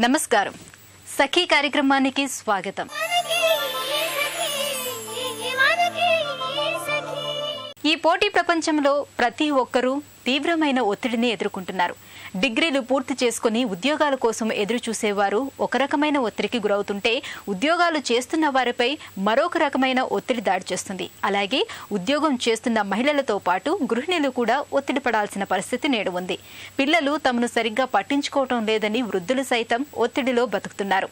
నమస్కారం. సఖీ కార్యక్రమానికి స్వాగతం. ఈ పోటీ ప్రపంచంలో ప్రతి ఒక్కరూ తీవ్రమైన ఒత్తిడిని ఎదుర్కొంటున్నారు. డిగ్రీలు పూర్తి చేసుకుని ఉద్యోగాల కోసం ఎదురు చూసేవారు ఒక రకమైన ఒత్తిడికి గురవుతుంటే, ఉద్యోగాలు చేస్తున్న వారిపై మరొక రకమైన ఒత్తిడి దాడి చేస్తుంది. అలాగే ఉద్యోగం చేస్తున్న మహిళలతో పాటు గృహిణులు కూడా ఒత్తిడి పడాల్సిన పరిస్థితి నేడు ఉంది. పిల్లలు తమను సరిగ్గా పట్టించుకోవటం లేదని వృద్ధులు సైతం ఒత్తిడిలో బతుకుతున్నారు.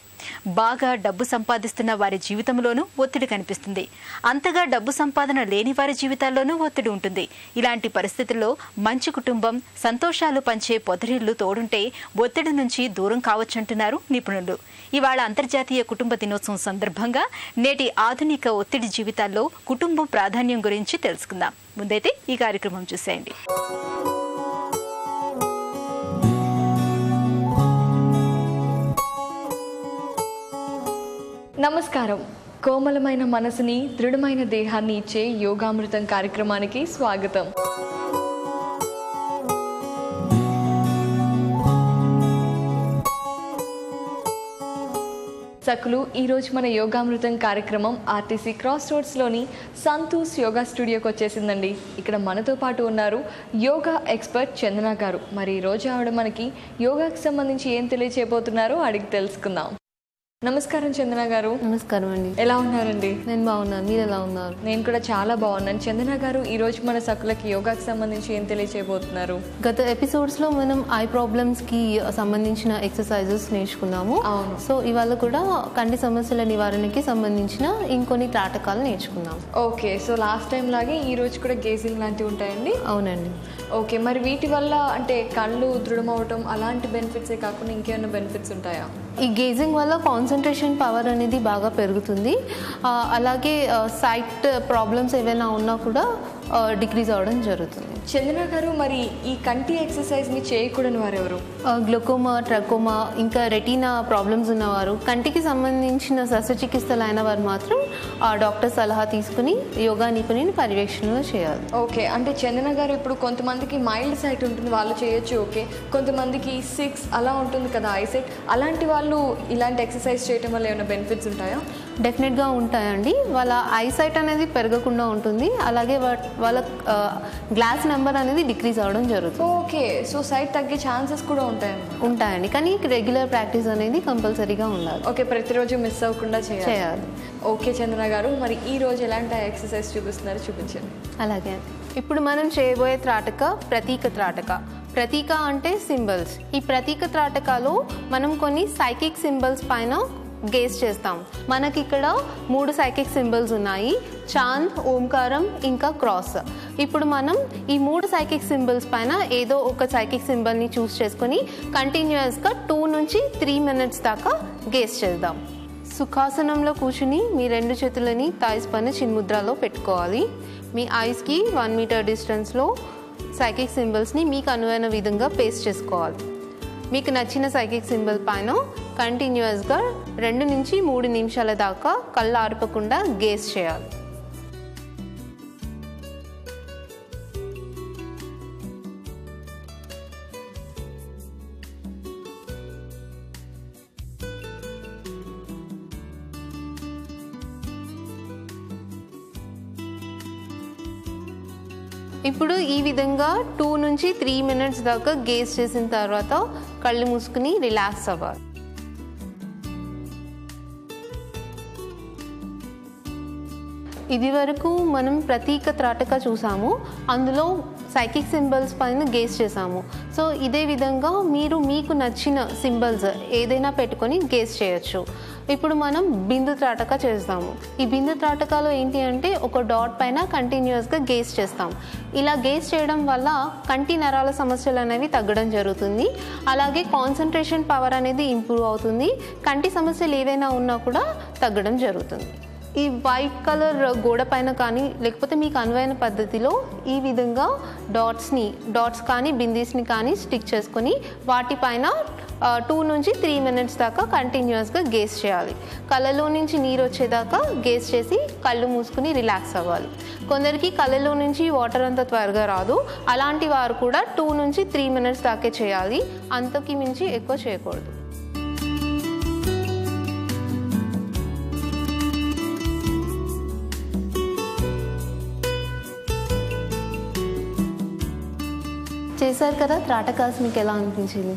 బాగా డబ్బు సంపాదిస్తున్న వారి జీవితంలోనూ ఒత్తిడి కనిపిస్తుంది. అంతగా డబ్బు సంపాదన లేని వారి జీవితాల్లోనూ ఒత్తిడి ఉంటుంది. ఇలాంటి పరిస్థితుల్లో మంచి కుటుంబం, సంతోషాలు పంచే పొదరిల్లు తోడుంటే ఒత్తిడి నుంచి దూరం కావచ్చంటున్నారు నిపుణులు. ఇవాళ అంతర్జాతీయ కుటుంబ దినోత్సవం సందర్భంగా నేటి ఆధునిక ఒత్తిడి జీవితాల్లో కుటుంబం ప్రాధాన్యం గురించి తెలుసుకుందాం. ముందైతే ఈ కార్యక్రమం చూసేయండి. నమస్కారం. కోమలమైన మనసుని, దృఢమైన దేహాన్ని ఇచ్చే యోగామృతం కార్యక్రమానికి స్వాగతం. సకులు, ఈరోజు మన యోగామృతం కార్యక్రమం ఆర్టీసీ క్రాస్ రోడ్స్లోని సంతోష్ యోగా స్టూడియోకి వచ్చేసిందండి. ఇక్కడ మనతో పాటు ఉన్నారు యోగా ఎక్స్పర్ట్ చందన గారు. మరి ఈరోజు ఆవిడ మనకి యోగాకి సంబంధించి ఏం తెలియచేయబోతున్నారో అడిగి తెలుసుకుందాం. నమస్కారం చందన గారు. నమస్కారం అండి. ఎలా ఉన్నారండి? నేను బాగున్నాను, మీరు ఎలా ఉన్నారు? నేను కూడా చాలా బాగున్నాను. చందన గారు, ఈరోజు మన సకులకి యోగాకి సంబంధించి ఏం తెలియచేయబోతున్నారు? గత ఎపిసోడ్స్లో మనం ఐ ప్రాబ్లమ్స్కి సంబంధించిన ఎక్సర్సైజెస్ నేర్చుకున్నాము. అవును. సో ఇవాళ కూడా కంటి సమస్యల నివారణకి సంబంధించిన ఇంకొన్ని త్రాటకాలు నేర్చుకున్నాం. ఓకే, సో లాస్ట్ టైం లాగే ఈ రోజు కూడా గేజింగ్ లాంటివి ఉంటాయండి? అవునండి. ఓకే, మరి వీటి వల్ల అంటే కళ్ళు దృఢమవటం అలాంటి బెనిఫిట్సే కాకుండా ఇంకేమైనా బెనిఫిట్స్ ఉంటాయా? ఈ గేజింగ్ వల్ల కాన్సన్ట్రేషన్ పవర్ అనేది బాగా పెరుగుతుంది. అలాగే సైట్ ప్రాబ్లమ్స్ ఏవైనా ఉన్నా కూడా డిక్రీజ్ అవ్వడం జరుగుతుంది. చందన గారు, మరి ఈ కంటి ఎక్సర్సైజ్ని చేయకూడని వారు ఎవరు? గ్లూకోమా, ట్రకోమా, ఇంకా రెటీనా ప్రాబ్లమ్స్ ఉన్నవారు, కంటికి సంబంధించిన శస్త్రచికిత్సలు అయిన వారు మాత్రం డాక్టర్ సలహా తీసుకుని యోగా నిపుణుని పర్యవేక్షణలో చేయాలి. ఓకే, అంటే చందన గారు, ఇప్పుడు కొంతమందికి మైల్డ్ సైట్ ఉంటుంది, వాళ్ళు చేయొచ్చు. ఓకే, కొంతమందికి 6 అలా ఉంటుంది కదా ఐసైట్, అలాంటి వాళ్ళు ఇలాంటి ఎక్సర్సైజ్ చేయడం వల్ల ఏమైనా బెనిఫిట్స్ ఉంటాయా? డెఫినెట్గా ఉంటాయండి. వాళ్ళ ఐసైట్ అనేది పెరగకుండా ఉంటుంది. అలాగే వాళ్ళ గ్లాస్ నెంబర్ అనేది డిక్రీజ్ అవ్వడం జరుగుతుంది. ఓకే, సో సైట్ తగ్గే ఛాన్సెస్ కూడా ఉంటాయండి. కానీ రెగ్యులర్ ప్రాక్టీస్ అనేది కంపల్సరీగా ఉండాలి. ఓకే, ప్రతిరోజు మిస్ అవ్వకుండా చేయాలి. ఓకే చందన గారు, మరి ఈ రోజు ఎలాంటి ఎక్సర్సైజ్ చూపిస్తున్నారు, చూపించండి. అలాగే, ఇప్పుడు మనం చేయబోయే త్రాటక ప్రతీక త్రాటక. ప్రతీక అంటే సింబల్స్. ఈ ప్రతీక త్రాటకాలో మనం కొన్ని సైకిక్ సింబల్స్ పైన గేస్ చేస్తాం. మనకి ఇక్కడ 3 సైకిక్ సింబల్స్ ఉన్నాయి: చాంద్, ఓంకారం, ఇంకా క్రాస్. ఇప్పుడు మనం ఈ 3 సైకిక్ సింబల్స్ పైన ఏదో ఒక సైకిక్ సింబల్ని చూస్ చేసుకొని కంటిన్యూస్గా 2 నుంచి 3 మినిట్స్ దాకా గేస్ చేద్దాం. సుఖాసనంలో కూర్చుని మీ 2 చేతులని థైస్ పైన చిన్ముద్రలో పెట్టుకోవాలి. మీ ఐస్కి 1 మీటర్ డిస్టెన్స్లో సైకిక్ సింబల్స్ని మీకు అనువైన విధంగా పేస్ట్ చేసుకోవాలి. మీకు నచ్చిన సైకిక్ సింబల్ పైన కంటిన్యూస్గా 2 నుంచి 3 నిమిషాల దాకా కళ్ళు ఆర్పకుండా గేస్ చేయాలి. ఇప్పుడు ఈ విధంగా 2 నుంచి 3 మినిట్స్ దాకా గేస్ చేసిన తర్వాత కళ్ళు మూసుకుని రిలాక్స్ అవ్వాలి. ఇది వరకు మనం ప్రతీక త్రాటక చూసాము. అందులో సైకిక్ సింబల్స్ పైన గేస్ చేసాము. సో ఇదే విధంగా మీరు మీకు నచ్చిన సింబల్స్ ఏదైనా పెట్టుకొని గేస్ చేయొచ్చు. ఇప్పుడు మనం బిందు త్రాటక చేస్తాము. ఈ బిందు త్రాటకాలో ఏంటి అంటే ఒక డాట్ పైన కంటిన్యూస్గా గేస్ చేస్తాం. ఇలా గేస్ చేయడం వల్ల కంటి నరాల సమస్యలు అనేవి తగ్గడం జరుగుతుంది. అలాగే కాన్సన్ట్రేషన్ పవర్ అనేది ఇంప్రూవ్ అవుతుంది. కంటి సమస్యలు ఏవైనా ఉన్నా కూడా తగ్గడం జరుగుతుంది. ఈ వైట్ కలర్ గోడ పైన కానీ లేకపోతే మీకు అనువైన పద్ధతిలో ఈ విధంగా డాట్స్ కానీ బిందీస్ని కానీ స్టిక్ చేసుకొని వాటిపైన 2 నుంచి 3 మినిట్స్ దాకా కంటిన్యూస్గా గేస్ చేయాలి. కళ్ళలో నుంచి నీరు వచ్చేదాకా గేస్ చేసి కళ్ళు మూసుకుని రిలాక్స్ అవ్వాలి. కొందరికి కళ్ళలో నుంచి వాటర్ అంత త్వరగా రాదు. అలాంటి వారు కూడా 2 నుంచి 3 మినిట్స్ దాకే చేయాలి. అంతకి మించి ఎక్కువ చేయకూడదు. చేశారు కదా త్రాటకాస్, మీకు ఎలా అనిపించింది?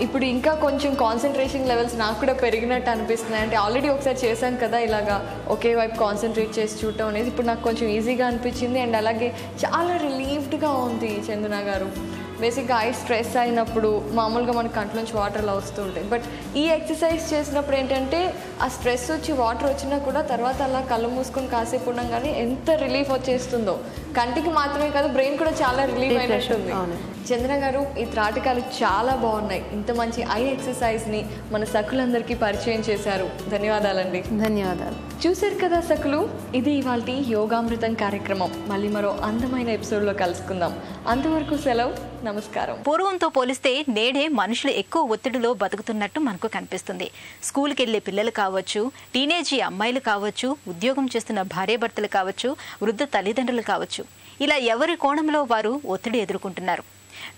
ఇప్పుడు ఇంకా కొంచెం కాన్సన్ట్రేషన్ లెవెల్స్ నాకు కూడా పెరిగినట్టు అనిపిస్తున్నాయి. అంటే ఆల్రెడీ ఒకసారి చేశాను కదా ఇలాగా ఒకే వైపు కాన్సన్ట్రేట్ చేసి చూడటం అనేది, ఇప్పుడు నాకు కొంచెం ఈజీగా అనిపించింది. అండ్ అలాగే చాలా రిలీఫ్డ్గా ఉంది చందన గారు. బేసిక్గా ఐ స్ట్రెస్ అయినప్పుడు మామూలుగా మన కంటి నుంచి వాటర్ అలా వస్తూ ఉంటాయి, బట్ ఈ ఎక్సర్సైజ్ చేసినప్పుడు ఏంటంటే ఆ స్ట్రెస్ వచ్చి వాటర్ వచ్చినా కూడా తర్వాత అలా కళ్ళు మూసుకొని కాసేపు ఉండగానే ఎంత రిలీఫ్ వచ్చేస్తుందో, కంటికి మాత్రమే కాదు బ్రెయిన్ కూడా చాలా రిలీఫ్ అయినట్టుంది. చంద్ర గారు, ఈ త్రాటకాలు చాలా బాగున్నాయి. ఇంత మంచి ఐ ఎక్సర్సైజ్ని మన సఖులందరికీ పరిచయం చేశారు. ధన్యవాదాలండి. ధన్యవాదాలు. చూశారు కదా సఖులు, ఇది ఇవాల్టి యోగామృతం కార్యక్రమం. మళ్ళీ మరో అందమైన ఎపిసోడ్లో కలుసుకుందాం. అంతవరకు సెలవు, నమస్కారం. పూర్వంతో పోలిస్తే నేడే మనుషులు ఎక్కువ ఒత్తిడిలో బతుకుతున్నట్టు మనకు కనిపిస్తుంది. స్కూల్కి వెళ్లే పిల్లలు కావచ్చు, టీనేజీ అమ్మాయిలు కావచ్చు, ఉద్యోగం చేస్తున్న భార్యాభర్తలు కావచ్చు, వృద్ధ తల్లిదండ్రులు కావచ్చు, ఇలా ఎవరి కోణంలో వారు ఒత్తిడి ఎదుర్కొంటున్నారు.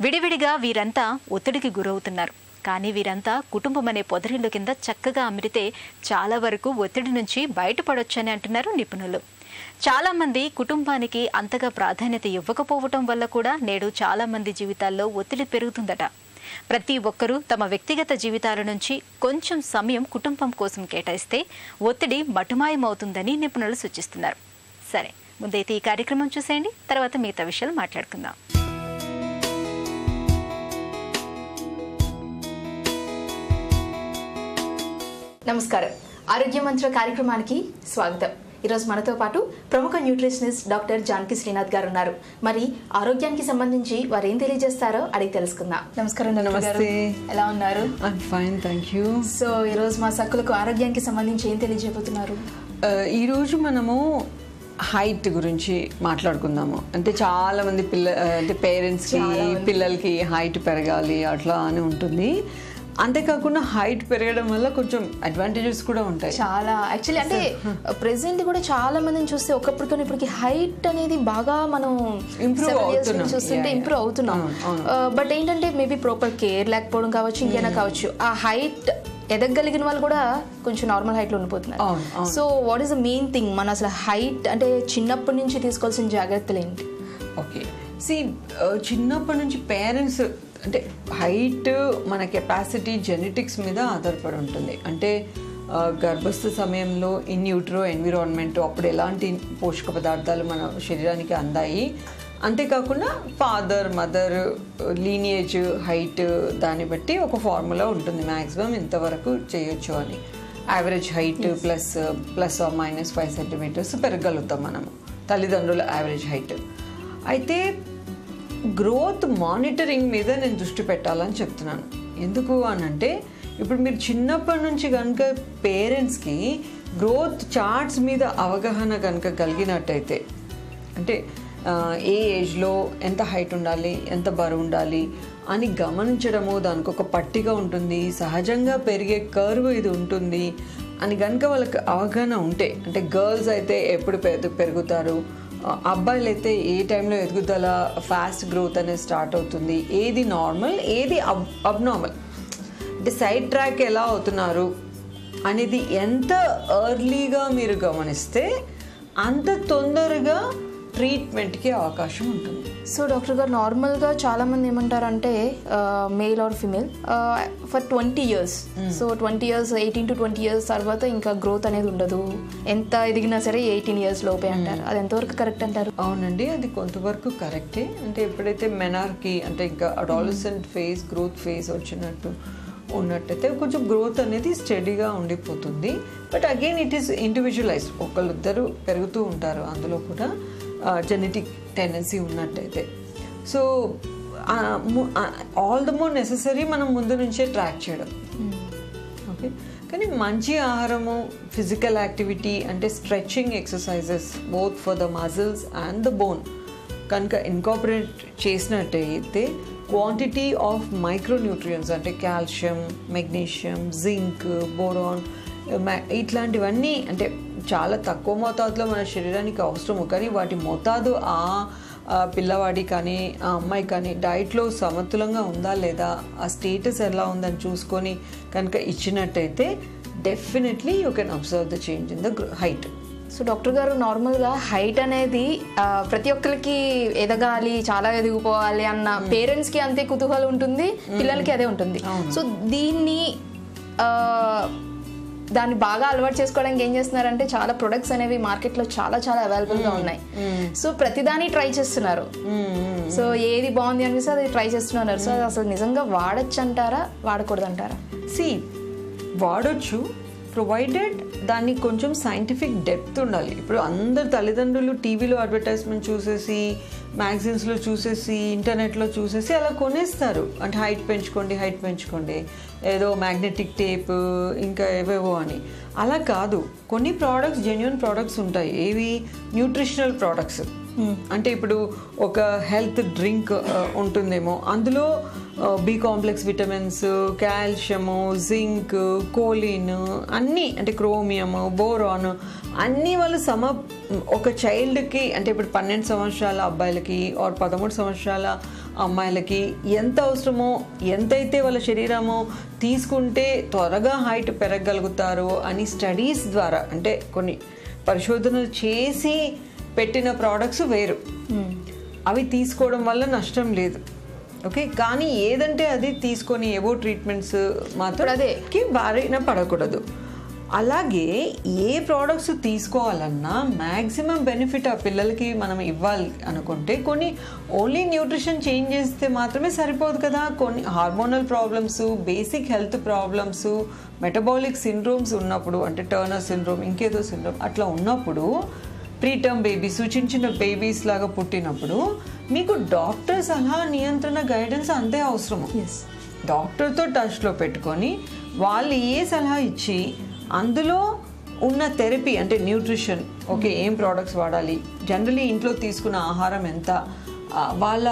విడివిడిగా వీరంతా ఒత్తిడికి గురవుతున్నారు. కానీ వీరంతా కుటుంబం అనే పొదరిల్లు కింద చక్కగా అమరితే చాలా వరకు ఒత్తిడి నుంచి బయటపడొచ్చని అంటున్నారు నిపుణులు. చాలా మంది కుటుంబానికి అంతగా ప్రాధాన్యత ఇవ్వకపోవటం వల్ల కూడా నేడు చాలా మంది జీవితాల్లో ఒత్తిడి పెరుగుతుందట. ప్రతి ఒక్కరూ తమ వ్యక్తిగత జీవితాల నుంచి కొంచెం సమయం కుటుంబం కోసం కేటాయిస్తే ఒత్తిడి మటుమాయమవుతుందని నిపుణులు సూచిస్తున్నారు. సరే, ముందైతే ఈ కార్యక్రమం చూసేయండి, తర్వాత మిగతా విషయాలు మాట్లాడుకుందాం. నమస్కారం. ఆరోగ్య మంత్ర కార్యక్రమానికి స్వాగతం. ఈరోజు మనతో పాటు ప్రముఖ న్యూట్రిషనిస్ట్ డాక్టర్ జానకి శ్రీనాథ్ గారు ఉన్నారు. మరి ఆరోగ్యానికి సంబంధించి వారు ఏం తెలియజేస్తారో అడిగి తెలుసుకుందాం. నమస్కారం డాక్టర్ గారు, ఎలా ఉన్నారు? Fine, thank you. సో ఈరోజు మా సక్కులకు ఆరోగ్యానికి సంబంధించి ఏం తెలియజేయబోతున్నారు? ఈరోజు మనము హైట్ గురించి మాట్లాడుకుందాము. అంటే చాలా మంది అంటే పేరెంట్స్కి పిల్లలకి హైట్ పెరగాలి అట్లా అని ఉంటుంది. అంతేకాకుండా హైట్ పెరగడం వల్ల కొంచెం అడ్వాంటేజెస్ కూడా ఉంటాయి చాలా. యాక్చువల్లీ అంటే ప్రెసెంట్ కూడా చాలా మందిని చూస్తే ఒకప్పటితో ఇప్పటికి హైట్ అనేది బాగా మనం చూస్తుంటే ఇంప్రూవ్ అవుతున్నాం. బట్ ఏంటంటే మేబీ ప్రాపర్ కేర్ లేకపోవడం కావచ్చు, ఇంకేనా కావచ్చు, ఆ హైట్ ఎదగలిగిన వాళ్ళు కూడా కొంచెం నార్మల్ హైట్లో ఉండిపోతున్నారు. So what is the main thing, మన అసలు హైట్ అంటే చిన్నప్పటి నుంచి తీసుకోవాల్సిన జాగ్రత్తలు ఏంటి? ఓకే, చిన్నప్పటి నుంచి పేరెంట్స్ అంటే హైట్ మన కెపాసిటీ జెనెటిక్స్ మీద ఆధారపడి ఉంటుంది. అంటే గర్భస్థ సమయంలో ఇన్ యూట్రో ఎన్విరాన్మెంట్ అప్పుడు ఎలాంటి పోషక పదార్థాలు మన శరీరానికి అందాయి, అంతేకాకుండా ఫాదర్ మదర్ లీనియేజ్ హైట్ దాన్ని బట్టి ఒక ఫార్ములా ఉంటుంది, మ్యాక్సిమం ఇంతవరకు చేయొచ్చు అని. Average height plus or minus 5 centimetres పెరగలుగుతాం మనము, తల్లిదండ్రుల యావరేజ్ హైట్. అయితే గ్రోత్ మానిటరింగ్ మీద నేను దృష్టి పెట్టాలని చెప్తున్నాను. ఎందుకు అని అంటే, ఇప్పుడు మీరు చిన్నప్పటి నుంచి కనుక పేరెంట్స్కి గ్రోత్ చార్ట్స్ మీద అవగాహన కనుక కలిగినట్టయితే, అంటే ఏ ఏజ్లో ఎంత హైట్ ఉండాలి, ఎంత బరువు ఉండాలి అని గమనించడము, దానికి ఒక పట్టిక ఉంటుంది, సహజంగా పెరిగే కర్వ్ ఇది ఉంటుంది అని కనుక వాళ్ళకి అవగాహన ఉంటే, అంటే గర్ల్స్ అయితే ఎప్పుడు పెరుగుతారు, అబ్బాయిలు అయితే ఏ టైంలో ఎదుగుదల ఫాస్ట్ గ్రోత్ అనేది స్టార్ట్ అవుతుంది, ఏది నార్మల్ ఏది అబ్నార్మల్, అంటే సైడ్ ట్రాక్ ఎలా అవుతున్నారు అనేది ఎంత ఎర్లీగా మీరు గమనిస్తే అంత తొందరగా ట్రీట్మెంట్కి అవకాశం ఉంటుంది. సో డాక్టర్ గారు, నార్మల్గా చాలామంది ఏమంటారంటే male or female for 20 years, so 20 years 18 to 20 years తర్వాత ఇంకా గ్రోత్ అనేది ఉండదు, ఎంత ఎదిగినా సరే 18 years లోపే అంటారు. అది ఎంతవరకు కరెక్ట్ అంటారు? అవునండి, అది కొంతవరకు కరెక్టే. అంటే ఎప్పుడైతే మెనార్కి అంటే ఇంకా అడాలసెంట్ ఫేజ్ గ్రోత్ ఫేజ్ ఉన్నట్టయితే కొంచెం గ్రోత్ అనేది స్టడీగా ఉండిపోతుంది. But again it is individualised, ఒకళ్ళిద్దరు పెరుగుతూ ఉంటారు, అందులో కూడా జెనెటిక్ టెండెన్సీ ఉన్నట్టయితే. So all the more necessary మనం ముందు నుంచే ట్రాక్ చేయడం. ఓకే, కానీ మంచి ఆహారము, ఫిజికల్ యాక్టివిటీ అంటే stretching exercises both for the muscles and the bone కనుక ఇన్కార్పొరేట్ చేసినట్టయితే క్వాంటిటీ ఆఫ్ మైక్రోన్యూట్రియంట్స్ అంటే కాల్షియం, మెగ్నీషియం, జింక్, బోరాన్ ఇట్లాంటివన్నీ అంటే చాలా తక్కువ మోతాదులో మన శరీరానికి అవసరము, కానీ వాటి మోతాదు ఆ పిల్లవాడి కానీ ఆ అమ్మాయి కానీ డైట్లో సమతులంగా ఉందా లేదా, ఆ స్టేటస్ ఎలా ఉందని చూసుకొని కనుక ఇచ్చినట్టయితే definitely you can observe the change in the height. So doctor గారు, నార్మల్గా హైట్ అనేది ప్రతి ఒక్కరికి ఎదగాలి, చాలా ఎదిగిపోవాలి అన్న పేరెంట్స్కి అంతే కుతూహలం ఉంటుంది, పిల్లలకి అదే ఉంటుంది. సో దాన్ని బాగా అలవాటు చేసుకోవడానికి ఏం చేస్తున్నారంటే చాలా ప్రొడక్ట్స్ అనేవి మార్కెట్లో చాలా చాలా అవైలబుల్గా ఉన్నాయి. సో ప్రతిదాన్ని ట్రై చేస్తున్నారు. సో ఏది బాగుంది అనిపిస్తే అది ట్రై చేస్తున్నారు. సో అది అసలు నిజంగా వాడచ్చు అంటారా, వాడకూడదు అంటారా? వాడొచ్చు, ప్రొవైడెడ్ దాన్ని కొంచెం సైంటిఫిక్ డెప్త్ ఉండాలి. ఇప్పుడు అందరు తల్లిదండ్రులు టీవీలో అడ్వర్టైజ్మెంట్ చూసేసి, మ్యాగజైన్స్లో చూసేసి, ఇంటర్నెట్లో చూసేసి అలా కొనేస్తారు. అంటే హైట్ పెంచుకోండి, ఏదో మ్యాగ్నెటిక్ టేప్ ఇంకా ఏవేవో అని. అలా కాదు, కొన్ని ప్రోడక్ట్స్ జెన్యూన్ ప్రోడక్ట్స్ ఉంటాయి. ఏవి? Nutritional products. అంటే ఇప్పుడు ఒక హెల్త్ డ్రింక్ ఉంటుందేమో, అందులో B complex vitamins, calcium, zinc, choline అన్నీ, అంటే క్రోమియం, బోరాన్ అన్నీ వాళ్ళు ఒక చైల్డ్కి, అంటే ఇప్పుడు 12 సంవత్సరాల అబ్బాయిలకి ఆర్ 13 సంవత్సరాల అమ్మాయిలకి ఎంత అవసరమో, ఎంతైతే వాళ్ళ శరీరమో తీసుకుంటే త్వరగా హైట్ పెరగగలుగుతారో అని స్టడీస్ ద్వారా, అంటే కొన్ని పరిశోధనలు చేసి పెట్టిన ప్రోడక్ట్స్ వేరు. అవి తీసుకోవడం వల్ల నష్టం లేదు. ఓకే, కానీ ఏదంటే అది తీసుకొని ఏవో ట్రీట్మెంట్స్ మాత్రం అదేకి బారిన పడకూడదు. అలాగే ఏ ప్రోడక్ట్స్ తీసుకోవాలన్నా మ్యాక్సిమం బెనిఫిట్ ఆ పిల్లలకి మనం ఇవ్వాలి అనుకుంటే కొన్ని ఓన్లీ న్యూట్రిషన్ చేంజ్ చేస్తే మాత్రమే సరిపోదు కదా. కొన్ని hormonal problems, basic health problems, metabolic syndromes ఉన్నప్పుడు, అంటే టర్నర్ సిండ్రోమ్, ఇంకేదో సిండ్రోమ్ అట్లా ఉన్నప్పుడు, ప్రీటర్మ్ బేబీస్, చిన్న చిన్న బేబీస్ లాగా పుట్టినప్పుడు మీకు డాక్టర్ సలహా, నియంత్రణ, గైడెన్స్ అంతే అవసరము. డాక్టర్తో టచ్లో పెట్టుకొని వాళ్ళు ఏ సలహా ఇచ్చి అందులో ఉన్న థెరపీ, అంటే న్యూట్రిషన్, ఓకే ఏం ప్రోడక్ట్స్ వాడాలి, జనరలీ ఇంట్లో తీసుకున్న ఆహారం ఎంత, వాళ్ళ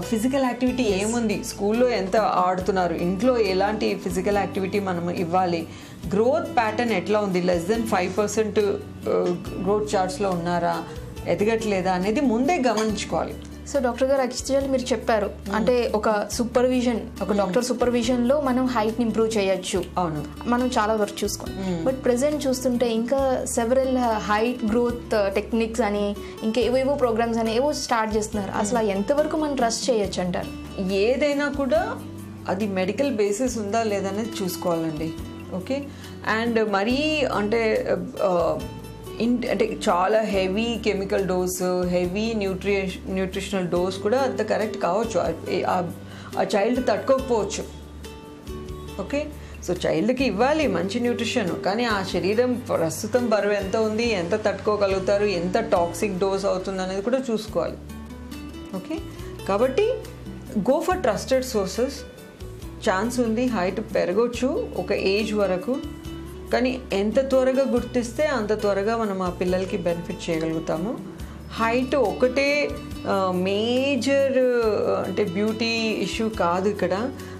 ఫిజికల్ యాక్టివిటీ ఏముంది, స్కూల్లో ఎంత ఆడుతున్నారు, ఇంట్లో ఎలాంటి ఫిజికల్ యాక్టివిటీ మనం ఇవ్వాలి, గ్రోత్ ప్యాటర్న్ ఎట్లా ఉంది, లెస్ దెన్ 5% గ్రోత్ చార్ట్స్లో ఉన్నారా, ఎదగట్లేదా అనేది ముందే గమనించుకోవాలి. సో డాక్టర్ గారు, యాక్చువల్లీ మీరు చెప్పారు అంటే ఒక డాక్టర్ సూపర్విజన్లో మనం హైట్ని ఇంప్రూవ్ చేయొచ్చు. అవును, మనం చాలా వర్క్ చూసుకోం. బట్ ప్రెసెంట్ చూస్తుంటే ఇంకా సెవరల్ హైట్ గ్రోత్ టెక్నిక్స్ అని, ఇంకా ఏవేవో ప్రోగ్రామ్స్ అని ఏవో స్టార్ట్ చేస్తున్నారు. అసలు ఎంతవరకు మనం ట్రస్ట్ చేయొచ్చు అంటారు? ఏదైనా కూడా అది మెడికల్ బేసిస్ ఉందా లేదనేది చూసుకోవాలండి. ఓకే, అండ్ మరీ అంటే చాలా heavy chemical dose, heavy nutritional dose కూడా అంత కరెక్ట్ కావచ్చు, ఆ చైల్డ్ తట్టుకోకపోవచ్చు. ఓకే, సో చైల్డ్కి ఇవ్వాలి మంచి న్యూట్రిషన్, కానీ ఆ శరీరం ప్రస్తుతం బరువు ఎంత ఉంది, ఎంత తట్టుకోగలుగుతారు, ఎంత టాక్సిక్ డోస్ అవుతుంది అనేది కూడా చూసుకోవాలి. ఓకే, కాబట్టి go for trusted sources. Chance ఉంది, హైట్ పెరగవచ్చు ఒక ఏజ్ వరకు, కానీ ఎంత త్వరగా గుర్తిస్తే అంత త్వరగా మనం ఆ పిల్లలకి బెనిఫిట్ చేయగలుగుతాము. హైట్ ఒకటే మేజర్ అంటే బ్యూటీ ఇష్యూ కాదు ఇక్కడ.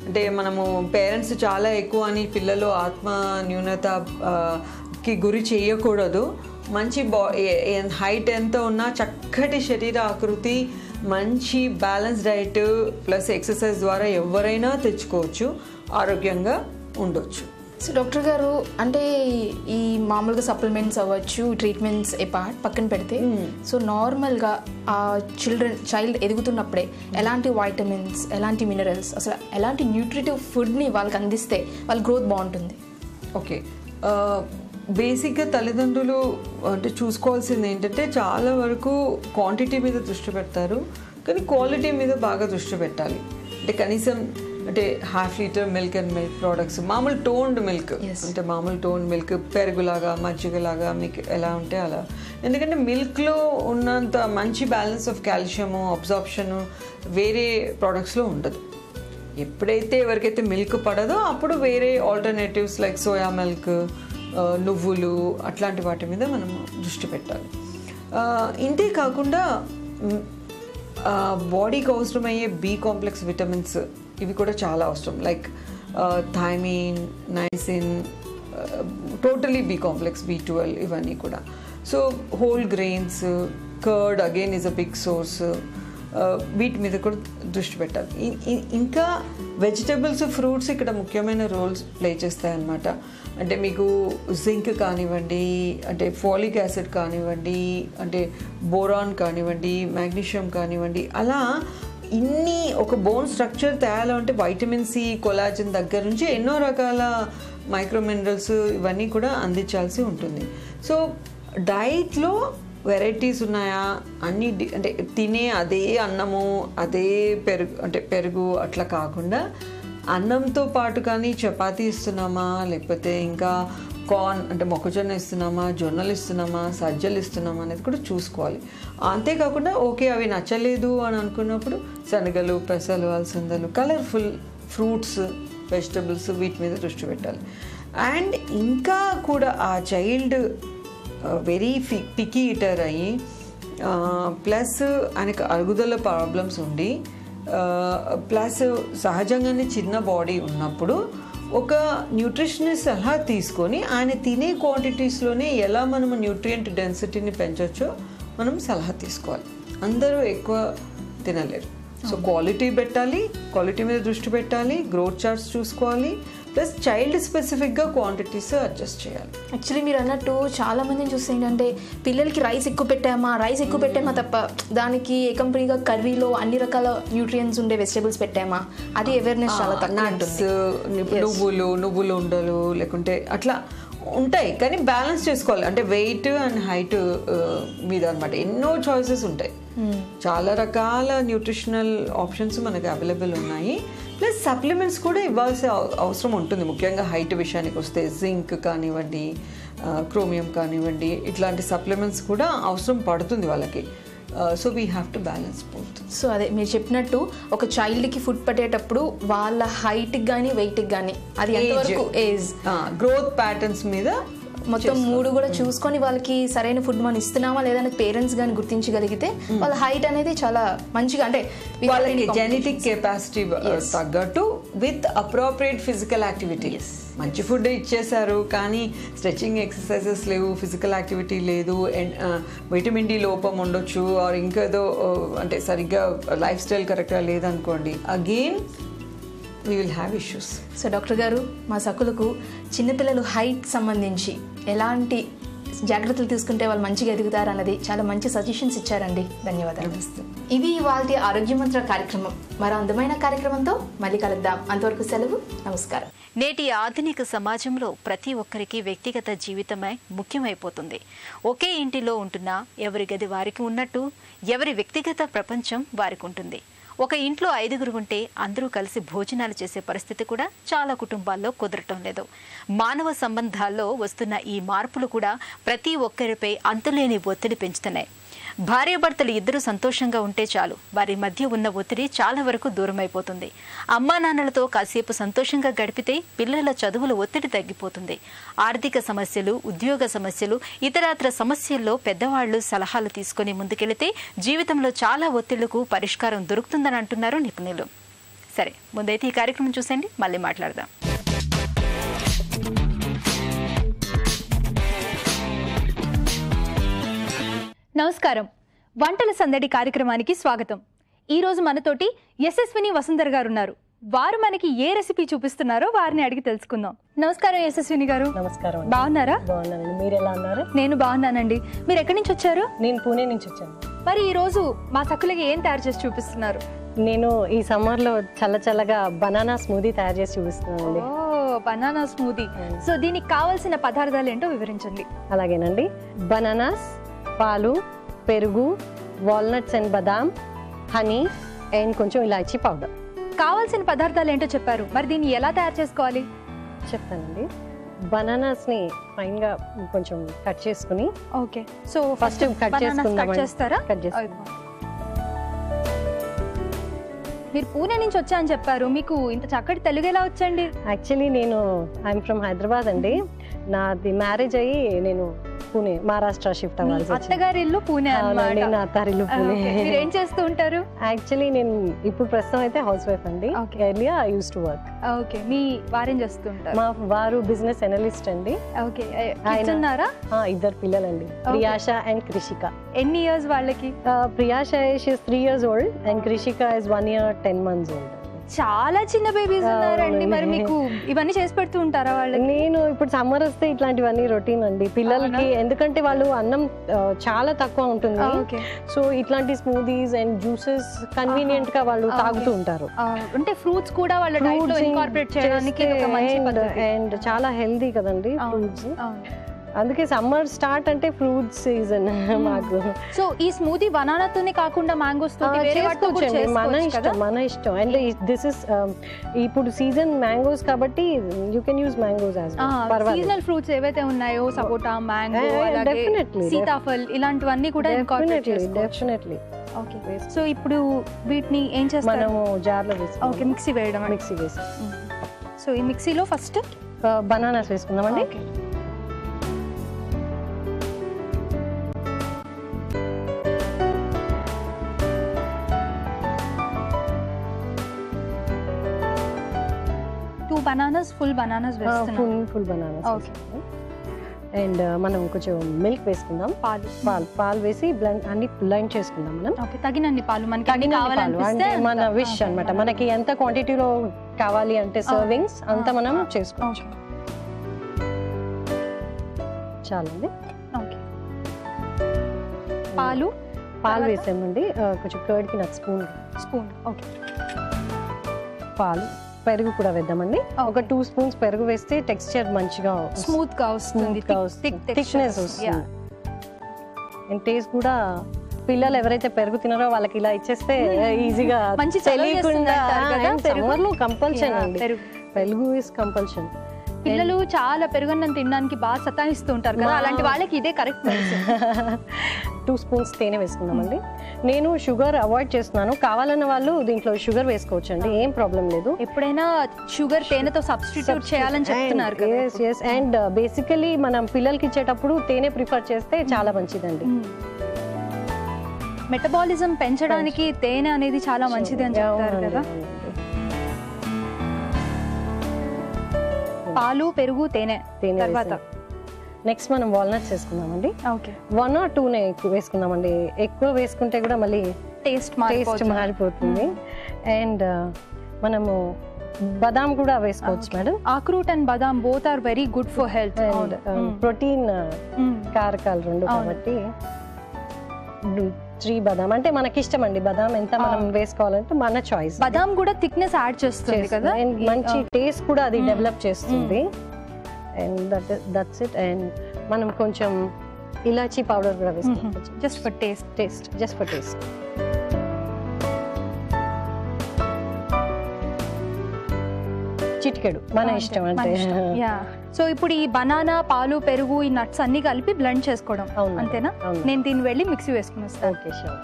అంటే మనము పేరెంట్స్ చాలా ఎక్కువ అని పిల్లలు ఆత్మ న్యూనతకి గురి చేయకూడదు. మంచి హైట్ ఎంత ఉన్నా చక్కటి శరీర ఆకృతి, మంచి బ్యాలెన్స్ డైట్ ప్లస్ ఎక్సర్సైజ్ ద్వారా ఎవరైనా తెచ్చుకోవచ్చు, ఆరోగ్యంగా ఉండొచ్చు. సో డాక్టర్ గారు, అంటే ఈ మామూలుగా సప్లిమెంట్స్ అవ్వచ్చు, ట్రీట్మెంట్స్ పక్కన పెడితే, సో నార్మల్గా ఆ చైల్డ్ ఎదుగుతున్నప్పుడే ఎలాంటి వైటమిన్స్, ఎలాంటి మినరల్స్, అసలు ఎలాంటి న్యూట్రిటివ్ ఫుడ్ని వాళ్ళకి అందిస్తే వాళ్ళ గ్రోత్ బాగుంటుంది? ఓకే, బేసిక్గా తల్లిదండ్రులు అంటే చూసుకోవాల్సింది ఏంటంటే చాలా వరకు క్వాంటిటీ మీద దృష్టి పెడతారు, కానీ క్వాలిటీ మీద బాగా దృష్టి పెట్టాలి. అంటే కనీసం అంటే 1/2 litre milk and milk products, మామూలు టోన్డ్ మిల్క్, అంటే మామూలు టోన్డ్ మిల్క్, పెరుగులాగా, మజ్జిగలాగా మీకు ఎలా ఉంటే అలా. ఎందుకంటే మిల్క్లో ఉన్నంత మంచి బ్యాలెన్స్ ఆఫ్ కాల్షియము, అబ్జార్ప్షను వేరే ప్రోడక్ట్స్లో ఉండదు. ఎప్పుడైతే ఎవరికైతే మిల్క్ పడదో అప్పుడు వేరే ఆల్టర్నేటివ్స్ లైక్ సోయా మిల్క్, నువ్వులు అట్లాంటి వాటి మీద మనం దృష్టి పెట్టాలి. ఇంతే కాకుండా బాడీకి అవసరమయ్యే బి కాంప్లెక్స్ విటమిన్స్ ఇవి కూడా చాలా అవసరం, like thiamine, niacin, totally B complex, B12 ఇవన్నీ కూడా. So whole grains, curd again is a big source. వీటి మీద కూడా దృష్టి పెట్టాలి. ఇంకా వెజిటబుల్స్, ఫ్రూట్స్ ఇక్కడ ముఖ్యమైన రోల్స్ ప్లే చేస్తాయి అన్నమాట. అంటే మీకు జింక్ కానివ్వండి, అంటే ఫోలిక్ యాసిడ్ కానివ్వండి, అంటే బోరాన్ కానివ్వండి, మ్యాగ్నీషియం కానివ్వండి, అలా ఇన్ని ఒక బోన్ స్ట్రక్చర్ తయారంటే వైటమిన్ సి, కొలాజన్ దగ్గర నుంచి ఎన్నో రకాల మైక్రో మినరల్స్ ఇవన్నీ కూడా అందించాల్సి ఉంటుంది. సో డైట్లో వెరైటీస్ ఉన్నాయా అన్నీ, అంటే తినే అదే అన్నము, అదే పెరుగు అట్లా కాకుండా అన్నంతో పాటు కానీ చపాతీ ఇస్తున్నామా, లేకపోతే ఇంకా కార్న్ అంటే మొక్కజొన్న ఇస్తున్నామా, జొన్నలు ఇస్తున్నామా, సజ్జలు ఇస్తున్నామా అనేది కూడా చూసుకోవాలి. అంతేకాకుండా ఓకే అవి నచ్చలేదు అని అనుకున్నప్పుడు శనగలు, పెసలు, అలసందలు, కలర్ఫుల్ ఫ్రూట్స్, వెజిటబుల్స్ వీటి మీద దృష్టి పెట్టాలి. అండ్ ఇంకా కూడా ఆ చైల్డ్ వెరీ పికీ ఈటర్ అయ్యి ప్లస్ ఆయనకు అరుగుదల ప్రాబ్లమ్స్ ఉండి ప్లస్ సహజంగానే చిన్న బాడీ ఉన్నప్పుడు ఒక న్యూట్రిషనిస్ట్ సలహా తీసుకొని ఆయన తినే క్వాంటిటీస్లోనే ఎలా మనము న్యూట్రియంట్ డెన్సిటీని పెంచవచ్చో మనం సలహా తీసుకోవాలి. అందరూ ఎక్కువ తినలేరు. సో క్వాలిటీ పెట్టాలి, క్వాలిటీ మీద దృష్టి పెట్టాలి, గ్రోత్ చార్ట్స్ చూసుకోవాలి, ప్లస్ చైల్డ్ స్పెసిఫిక్గా క్వాంటిటీస్ అడ్జస్ట్ చేయాలి. యాక్చువల్లీ మీరు అన్నట్టు చాలా మందిని చూస్తే ఏంటంటే పిల్లలకి రైస్ ఎక్కువ పెట్టామా తప్ప దానికి ఏకంప్రీగా కర్రీలో అన్ని రకాల న్యూట్రియంట్స్ ఉండే వెజిటబుల్స్ పెట్టామా, అది అవేర్నెస్ చాలా తక్కువ ఉంటుంది. నువ్వులు ఉండలు లేకుంటే అట్లా ఉంటాయి, కానీ బ్యాలెన్స్ చేసుకోవాలి. అంటే వెయిట్ అండ్ హైట్ మీద అనమాట ఎన్నో చాయిసెస్ ఉంటాయి. చాలా రకాల న్యూట్రిషనల్ ఆప్షన్స్ మనకు అవైలబుల్ ఉన్నాయి. ప్లస్ సప్లిమెంట్స్ కూడా ఇవ్వాల్సిన అవసరం ఉంటుంది. ముఖ్యంగా హైట్ విషయానికి వస్తే జింక్ కానివ్వండి, క్రోమియం కానివ్వండి, ఇట్లాంటి సప్లిమెంట్స్ కూడా అవసరం పడుతుంది వాళ్ళకి. So we have to balance both. So అదే మీరు చెప్పినట్టు ఒక చైల్డ్కి ఫుడ్ పట్టేటప్పుడు వాళ్ళ హైట్కి కానీ వెయిట్కి కానీ అది ఎంతవరకు ఏజ్, గ్రోత్ ప్యాటర్న్స్ మీద మొత్తం 3 కూడా చూసుకొని వాళ్ళకి సరైన ఫుడ్ మనం ఇస్తున్నామా లేదా పేరెంట్స్ కానీ గుర్తించగలిగితే వాళ్ళ హైట్ అనేది చాలా మంచిగా, అంటే వాళ్ళకి జెనెటిక్ కెపాసిటీ తగ్గట్టు విత్ అప్రోప్రియేట్ ఫిజికల్ యాక్టివిటీ. మంచి ఫుడ్ ఇచ్చేసారు కానీ స్ట్రెచింగ్ ఎక్సర్సైజెస్ లేవు, ఫిజికల్ యాక్టివిటీ లేదు, విటమిన్ డి లోపం ఉండొచ్చు, ఆర్ ఇంకేదో అంటే సరిగ్గా లైఫ్ స్టైల్ కరెక్ట్గా లేదనుకోండి, again we will have issues. So doctor గారు, మా సకులకు చిన్నపిల్లలు హైట్ సంబంధించి ఎలాంటి జాగ్రత్తలు తీసుకుంటే వాళ్ళు మంచిగా ఎదుగుతారు అన్నది చాలా మంచి సజెషన్స్ ఇచ్చారండి. ధన్యవాదాలు. ఇది ఇవాల్టి ఆరోగ్య మంత్ర కార్యక్రమం. మరో అందమైన కార్యక్రమంతో మళ్ళీ కలుద్దాం. అంతవరకు సెలవు. నమస్కారం. నేటి ఆధునిక సమాజంలో ప్రతి ఒక్కరికి వ్యక్తిగత జీవితమే ముఖ్యమైపోతుంది. ఒకే ఇంటిలో ఉంటున్నా ఎవరి గది వారికి ఉన్నట్టు ఎవరి వ్యక్తిగత ప్రపంచం వారికి ఉంటుంది. ఒక ఇంట్లో 5గురు ఉంటే అందరూ కలిసి భోజనాలు చేసే పరిస్థితి కూడా చాలా కుటుంబాల్లో కుదరటం లేదు. మానవ సంబంధాల్లో వస్తున్న ఈ మార్పులు కూడా ప్రతి ఒక్కరిపై అంతులేని ఒత్తిడి పెంచుతున్నాయి. భార్యాభర్తలు ఇద్దరు సంతోషంగా ఉంటే చాలు, వారి మధ్య ఉన్న ఒత్తిడి చాలా వరకు దూరమైపోతుంది. అమ్మా నాన్నలతో కాసేపు సంతోషంగా గడిపితే పిల్లల చదువుల ఒత్తిడి తగ్గిపోతుంది. ఆర్థిక సమస్యలు, ఉద్యోగ సమస్యలు, ఇతరత్ర సమస్యల్లో పెద్దవాళ్లు సలహాలు తీసుకుని ముందుకెళితే జీవితంలో చాలా ఒత్తిళ్లకు పరిష్కారం దొరుకుతుందని అంటున్నారు నిపుణులు. సరే, ముందైతే ఈ కార్యక్రమం చూసండి, మళ్ళీ మాట్లాడదాం. నమస్కారం. వంటల సందడి కార్యక్రమానికి స్వాగతం. ఈరోజు మనతోటి యశస్విని వసుంధర్ గారు ఉన్నారు. వారు మనకి ఏ రెసిపీ చూపిస్తున్నారో వారిని అడిగి తెలుసుకుందాం. నమస్కారం యశస్విని గారు. నమస్కారం. బాగున్నారా? బాగున్నానండి. మీరు ఎలా ఉన్నారు? నేను బాగున్నానండి. మీరు ఎక్కడి నుంచి వచ్చారు? నేను పూణే నుంచి వచ్చాను. మరి ఈ రోజు మా సకులకి ఏం తయారు చేసి చూపిస్తున్నారు? నేను ఈ సమ్మర్ లో చల్లగా బనానా స్మూదీ తయారు చేసి చూపిస్తున్నానండి. Banana smoothie. సో దీనికి కావాల్సిన పదార్థాలు ఏంటో వివరించండి. అలాగేనండి. బనానాస్, పాలు, పెరుగు, వాల్నట్స్ అండ్ బదాం, హనీ అండ్ కొంచెం ఇలాచీ పౌడర్. కావాల్సిన పదార్థాలు ఏంటో చెప్పారు, మరి దీన్ని ఎలా తయారు చేసుకోవాలి? చెప్తానండి. బనానాస్ ని ఫైన్ గా కొంచెం కట్ చేసుకుని, ఓకే, సో ఫస్ట్ కట్ చేస్తారా? కట్ చేస్తాం. మీరు పూణే నుంచి వచ్చా అని చెప్పారు, మీకు ఇంత చక్కటి తెలుగు ఎలా వచ్చండి? యాక్చువల్లీ ఐఎమ్ ఫ్రమ్ హైదరాబాద్ అండి. నాది మ్యారేజ్ అయ్యి నేను పూణే మహారాష్ట్ర షిఫ్ట్ అవ్వాల్సి వచ్చింది. అత్తగారి ఇల్లు పూణే అన్నమాట. నా అత్తారిల్లు పూణే. మీరు ఏం చేస్తూ ఉంటారు? యాక్చువల్లీ నేను ఇప్పుడు ప్రస్తుతం అయితే హౌస్ వైఫ్ అండి. Earlier I used to work. Okay, మీ వారేం చేస్తూ ఉంటారు? మా వారు బిజినెస్ అనలిస్ట్ అండి. ఓకే, ఉన్నారా? 2 పిల్లలండి, ప్రియాష అండ్ కృషిక. ఎన్ని ఇయర్స్ వాళ్ళకి? ప్రియాష is 3 years old and Krishika is 1 year 10 months old. చాలా చిన్న బేబీస్ ఉన్నారండి. మరి మీకు ఇవన్నీ చేసి పెడుతూ ఉంటారా వాళ్ళకి? నేను ఇప్పుడు సమ్మర్ వస్తే ఇట్లాంటివన్నీ రొటీన్ అండి పిల్లలకి, ఎందుకంటే వాళ్ళు అన్నం చాలా తక్కువ ఉంటుంది. సో ఇట్లాంటి స్మూదీస్ అండ్ జ్యూసెస్ కన్వీనియంట్ గా వాళ్ళు తాగుతూ ఉంటారు. అంటే ఫ్రూట్స్ కూడా వాళ్ళ డైట్ లో ఇన్కార్పొరేట్ చేయడానికి ఒక మంచి పద్ధతి. అండ్ చాలా హెల్దీ కదండి ఫ్రూట్స్. అందుకే సమ్మర్ స్టార్ట్ అంటే ఫ్రూట్ సీజన్ మాకు. సో ఈ స్మూదీ బనానాతోనే కాకుండా మ్యాంగోస్ తోటి వేరే వాటితో కూడా చేసుకోవచ్చు. మన ఇష్టం. అండ్ దిస్ ఇస్ ఇప్పుడు సీజన్ మ్యాంగోస్ కాబట్టి you can use mangoes as well. Seasonal fruits ఏవైతే ఉన్నాయో సపోటా, మ్యాంగో, అలాగే సీతాఫల్, ఇలాంటివన్నీ కూడా ఇన్కార్పొరేట్ చేసుకోవచ్చు. డెఫినెట్లీ. ఓకే, సో ఇప్పుడు వీటిని ఏం చేస్తాం? మనము జార్లో వేస్తాం. ఓకే, మిక్సీ వేయడం. మిక్సీ వేస్తాం. సో ఈ మిక్సీలో ఫస్ట్ బనానాస్ వేసుకుందామండి. ఫుల్ బనానాస్ వేస్తున్నాం. Full bananas. ఓకే. అండ్ మనం కొంచెం మిల్క్ వేసుకుందాం. పాలు వేసి అన్ని బ్లెండ్ చేసుకుందాం మనం. ఓకే, తగినన్ని పాలు మనకి అంటే మన విష్ అన్నమాట. మనకి ఎంత క్వాంటిటీలో కావాలి అంటే సర్వింగ్స్ అంత మనం చేసుకోవచ్చు. చాలండి. ఓకే, పాలు వేసామండి. కొంచెం కర్డ్కి నాకు స్పూన్. ఓకే, పాలు, పెరుగు కూడా వేద్దామండి. ఒక 2 స్పూన్స్ పెరుగు వేస్తే టెక్స్చర్ మంచిగా స్మూత్ గా వస్తుంది, థిక్నెస్ వస్తుంది. అండ్ టేస్ట్ కూడా పిల్లలు ఎవరైతే పెరుగు తినారో వాళ్ళకి ఇలా ఇచ్చేస్తే ఈజీగా తెలియకుండా. సమ్మర్ లో కంపల్షన్ అండి పెరుగు ఇస్ కంపల్షన్. పిల్లలు చాలా పెరుగన్నం తినడానికి బాగా సతాయిస్తూ ఉంటారు కదా, అలాంటి వాళ్ళకి ఇదే కరెక్ట్. 2 స్పూన్స్ తేనె వేసుకున్నామండి. నేను షుగర్ అవాయిడ్ చేస్తున్నాను, కావాలన్న వాళ్ళు దీంట్లో షుగర్ వేసుకోవచ్చు అండి, ఏం ప్రాబ్లం లేదు. ఎప్పుడైనా షుగర్ తేనెతో సబ్స్టిట్యూట్ చేయాలని చెప్తున్నారు కదా. అండ్ బేసికలీ మనం పిల్లలకి ఇచ్చేటప్పుడు తేనె ప్రిఫర్ చేస్తే చాలా మంచిదండి. మెటబాలిజం పెంచడానికి తేనె అనేది చాలా మంచిది అని చెప్తారు కదా. పాలు, పెరుగు, తేనె తర్వాత నెక్స్ట్ మనం వాల్నట్స్ వేసుకుందామండి. ఓకే, 1 or 2 వేసుకుందామండి. ఎక్కువ వేసుకుంటే కూడా మళ్ళీ టేస్ట్ మారిపోతుంది. అండ్ మనము బాదాం కూడా వేసుకోవచ్చు మేడం. అక్రూట్ అండ్ బాదాం both are very good for health. Protein కారకాలు 2 కాబట్టి 3 బాదాం అంటే మనకి ఇష్టం అండి. బాదాం ఎంత మనం వేసుకోవాలంటే మన చాయిస్. బాదాం కూడా థిక్నెస్ యాడ్ చేస్తుంది కదా, మంచి టేస్ట్ కూడా అది డెవలప్ చేస్తుంది. And that's it. అండ్ మనం కొంచెం ఇలాచీ పౌడర్ కూడా వేస్తాం, జస్ట్ ఫర్ టేస్ట్. చిటికెడు మన ఇష్టం అంటే. సో ఇప్పుడు ఈ బనానా, పాలు, పెరుగు, ఈ నట్స్ అన్ని కలిపి బ్లెండ్ చేసుకోవడం అంతేనా? నేను దీన్ని వెళ్ళి మిక్సీ వేసుకుని వస్తాను. Okay, sure.